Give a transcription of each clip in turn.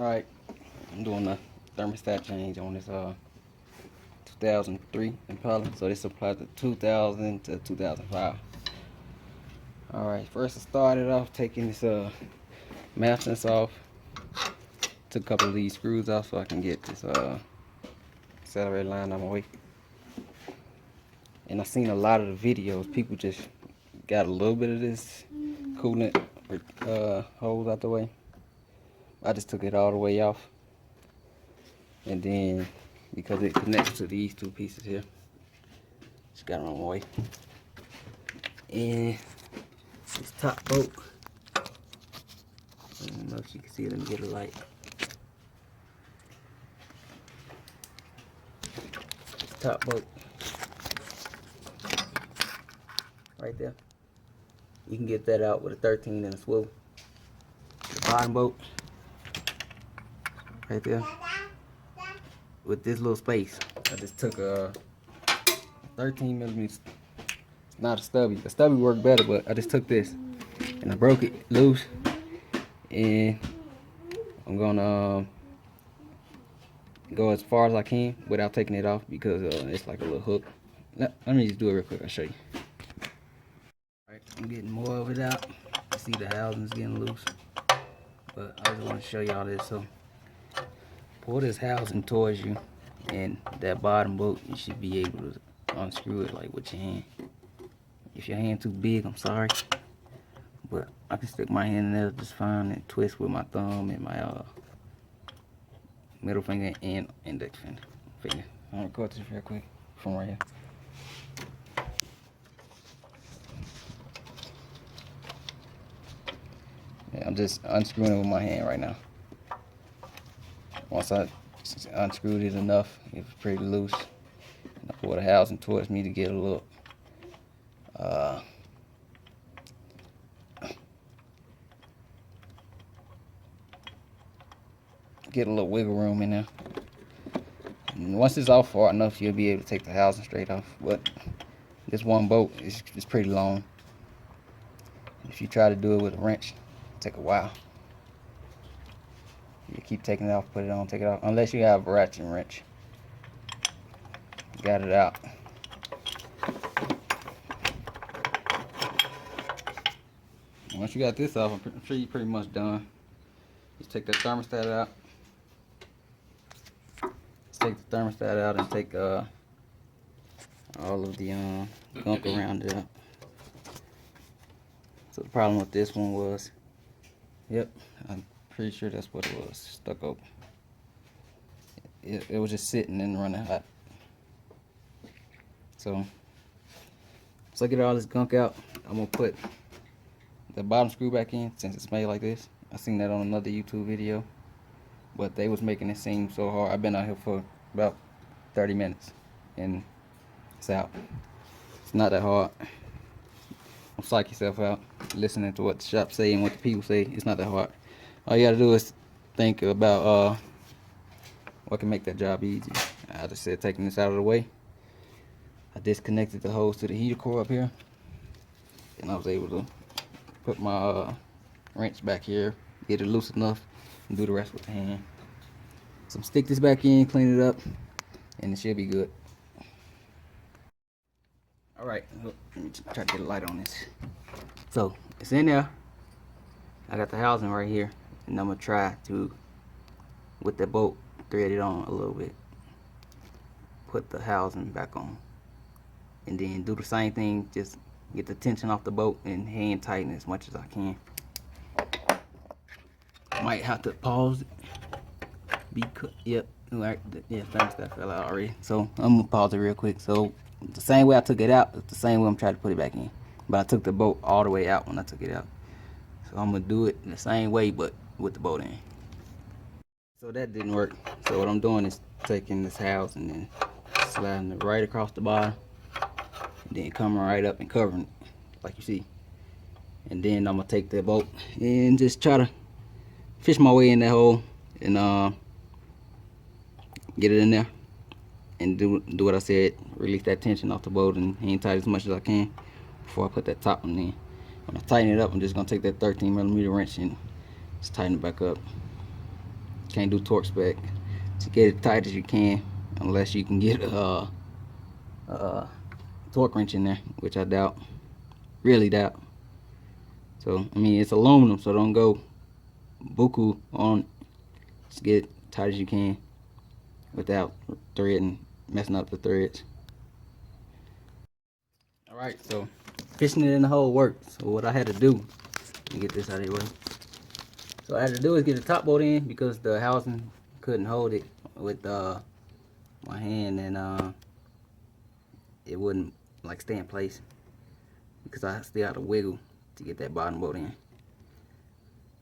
Alright, I'm doing a thermostat change on this 2003 Impala. So this applies to 2000 to 2005. Alright, first I started off taking this mountings off. Took a couple of these screws off so I can get this accelerator line out of my way. And I seen a lot of the videos, people just got a little bit of this coolant hose out the way. I just took it all the way off, and then because it connects to these two pieces here, just got it on my way. And this top bolt, I don't know if you can see it. Let me get a light. This top bolt right there, you can get that out with a 13 and a swivel. The bottom bolt right there with this little space, I just took a 13 millimeters, not a stubby. The stubby worked better, but I just took this and I broke it loose, and I'm gonna go as far as I can without taking it off because it's like a little hook. Let me just do it real quick, I'll show you. Alright, I'm getting more of it out. You see the housing's getting loose, but I just want to show y'all this. So pull this housing towards you, and that bottom bolt, you should be able to unscrew it like with your hand. If your hand too big, I'm sorry, but I can stick my hand in there just fine and twist with my thumb and my middle finger and index finger. I'll record this real quick from right here. Yeah, I'm just unscrewing it with my hand right now. Once I unscrewed it enough, it was pretty loose. And I pull the housing towards me to get a little wiggle room in there. And once it's off far enough, you'll be able to take the housing straight off. But this one bolt is pretty long. If you try to do it with a wrench, it'll take a while. You keep taking it off, put it on, take it off, unless you have a ratchet wrench. Got it out. Once you got this off, I'm sure you're pretty much done. Just take that thermostat out. Just take the thermostat out and take all of the gunk around it out. So the problem with this one was, yep, I'm pretty sure that's what it was, stuck open. It was just sitting and running hot. So I get all this gunk out. I'm gonna put the bottom screw back in since it's made like this. I seen that on another YouTube video, but they was making it seem so hard. I've been out here for about 30 minutes and it's out. It's not that hard. Don't psych yourself out listening to what the shop say and what the people say. It's not that hard. All you gotta do is think about what can make that job easy. I just said taking this out of the way. I disconnected the hose to the heater core up here, and I was able to put my wrench back here, get it loose enough, and do the rest with the hand. So stick this back in, clean it up, and it should be good. Alright, let me try to get a light on this. So it's in there. I got the housing right here, and I'm gonna try to, with the bolt, thread it on a little bit. Put the housing back on, and then do the same thing. Just get the tension off the bolt and hand tighten as much as I can. Might have to pause it. Yep, right. Yeah, thermostat fell out already. So I'm gonna pause it real quick. So the same way I took it out, it's the same way I'm trying to put it back in. But I took the bolt all the way out when I took it out. So I'm gonna do it in the same way, but with the bolt in. So that didn't work. So what I'm doing is taking this housing and sliding it right across the bottom, and then coming right up and covering it, like you see. And then I'm gonna take the bolt and just try to fish my way in that hole and get it in there and do what I said. Release that tension off the bolt and hand tight as much as I can before I put that top one in. When I tighten it up, I'm just gonna take that 13mm wrench and just tighten it back up. Can't do torque spec. To get it tight as you can, unless you can get a torque wrench in there, which I doubt, really doubt. So I mean, it's aluminum, so don't go buku on it. Just get it tight as you can without threading, messing up the threads. Alright, so fishing it in the hole worked. So what I had to do, let me get this out of the way. So what I had to do is get the top bolt in because the housing couldn't hold it with my hand, and it wouldn't like stay in place because I still had to wiggle to get that bottom bolt in.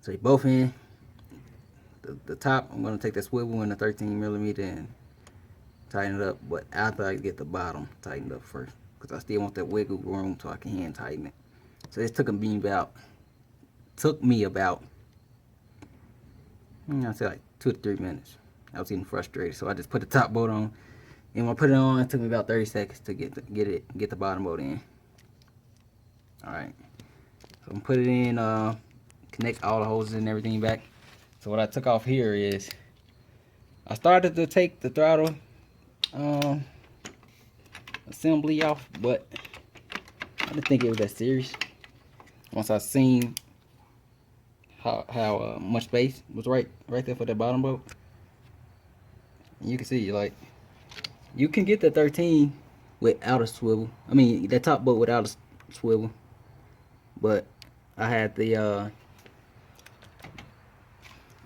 So they both in. The top, I'm gonna take that swivel in the 13mm and tighten it up, but after I get the bottom tightened up first, because I still want that wiggle room so I can hand tighten it. So this took me about I'd say like 2 to 3 minutes. I was getting frustrated, so I just put the top bolt on, and when I put it on, it took me about 30 seconds to get the bottom bolt in. All right, so I'm gonna put it in, connect all the hoses and everything back. So what I took off here is I started to take the throttle assembly off, but I didn't think it was that serious. Once I seen how much space was right there for that bottom bolt, you can see, like, you can get the 13 without a swivel. I mean, that top bolt without a swivel, but I had the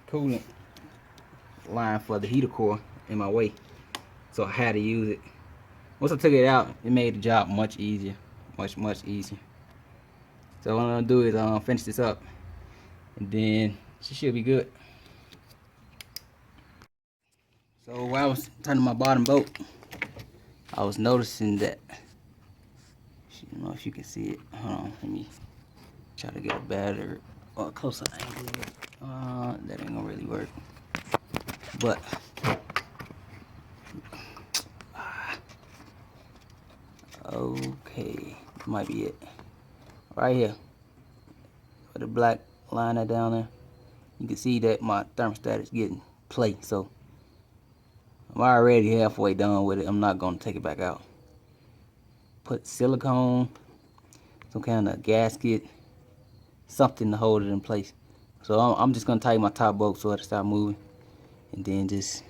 coolant line for the heater core in my way, so I had to use it. Once I took it out, it made the job much easier, much easier. So what I'm gonna do is finish this up, and then she should be good. So while I was turning my bottom bolt, I was noticing that, I don't know if you can see it. Hold on, let me try to get a better or closer angle. That ain't gonna really work. But okay, might be it. Right here, with the black line that down there, you can see that my thermostat is getting play. So I'm already halfway done with it. I'm not gonna take it back out. Put silicone, some kind of gasket, something to hold it in place. So I'm just gonna tighten my top bolt so it'll stop moving, and then just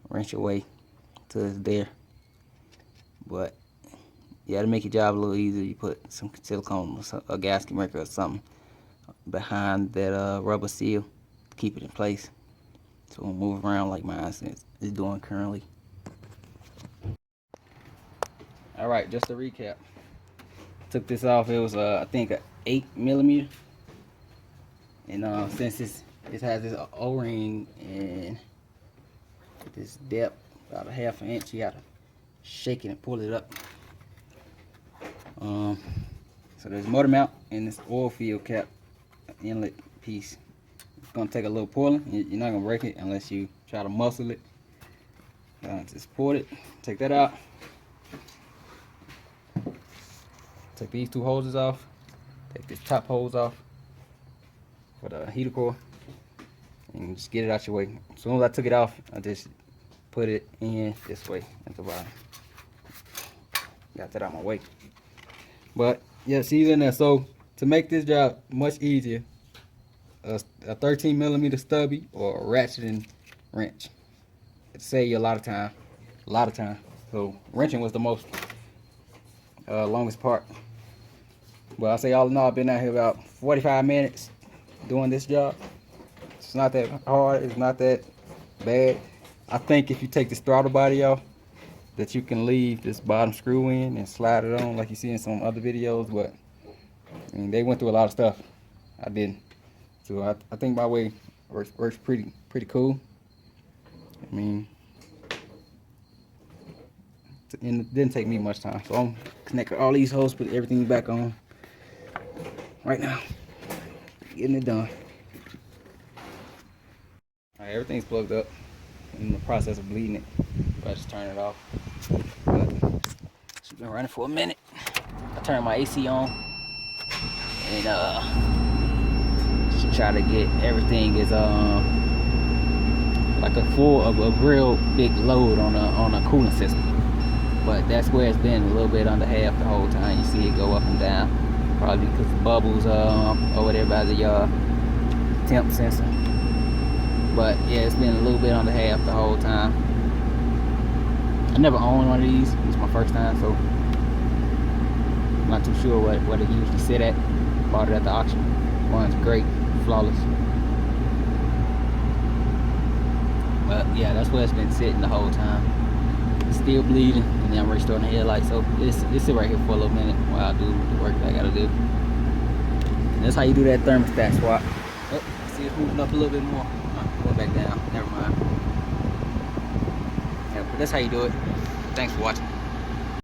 wrench your way till it's there. But yeah, to make your job a little easier, you put some silicone or a gasket maker or something behind that rubber seal to keep it in place, so it won't move around like mine is doing currently. All right, just to recap, took this off. It was I think a 8mm, and since it has this O-ring and this depth about a ½ inch, you gotta shake it and pull it up. So there's motor mount and this oil field cap inlet piece. It's gonna take a little pulling. You're not gonna break it unless you try to muscle it. Just pull it, take that out. Take these 2 hoses off. Take this top hose off for the heater core, and just get it out your way. As soon as I took it off, I just put it in this way at the bottom. Got that out my way. But yeah, she's in there. So to make this job much easier, a 13mm stubby or a ratchet and wrench. It save you a lot of time. So wrenching was the most longest part. But I say all in all, I've been out here about 45 minutes doing this job. It's not that hard. It's not that bad. I think if you take this throttle body off, that you can leave this bottom screw in and slide it on like you see in some other videos. But I mean, they went through a lot of stuff. I didn't. So I think my way works pretty cool. I mean, and it didn't take me much time. So I'm connecting all these hoses, put everything back on right now, getting it done. All right, everything's plugged up. I'm in the process of bleeding it, but I just turn it off. But it's been running for a minute. I turned my AC on and just try to get everything as like a real big load on a cooling system. But that's where it's been, a little bit under half the whole time. You see it go up and down, probably because the bubbles over there by the temp sensor. But yeah, it's been a little bit under half the whole time. I never owned one of these. It's my first time, so I'm not too sure what it usually sit at. Bought it at the auction. One's great, flawless. But yeah, that's where it's been sitting the whole time. It's still bleeding, and then I'm restoring the headlight. So it's sit right here for a little minute while I do the work that I gotta do. And that's how you do that thermostat swap. Oh, see it's moving up a little bit more. Go back down. Never mind. Yeah, but that's how you do it. Thanks for watching.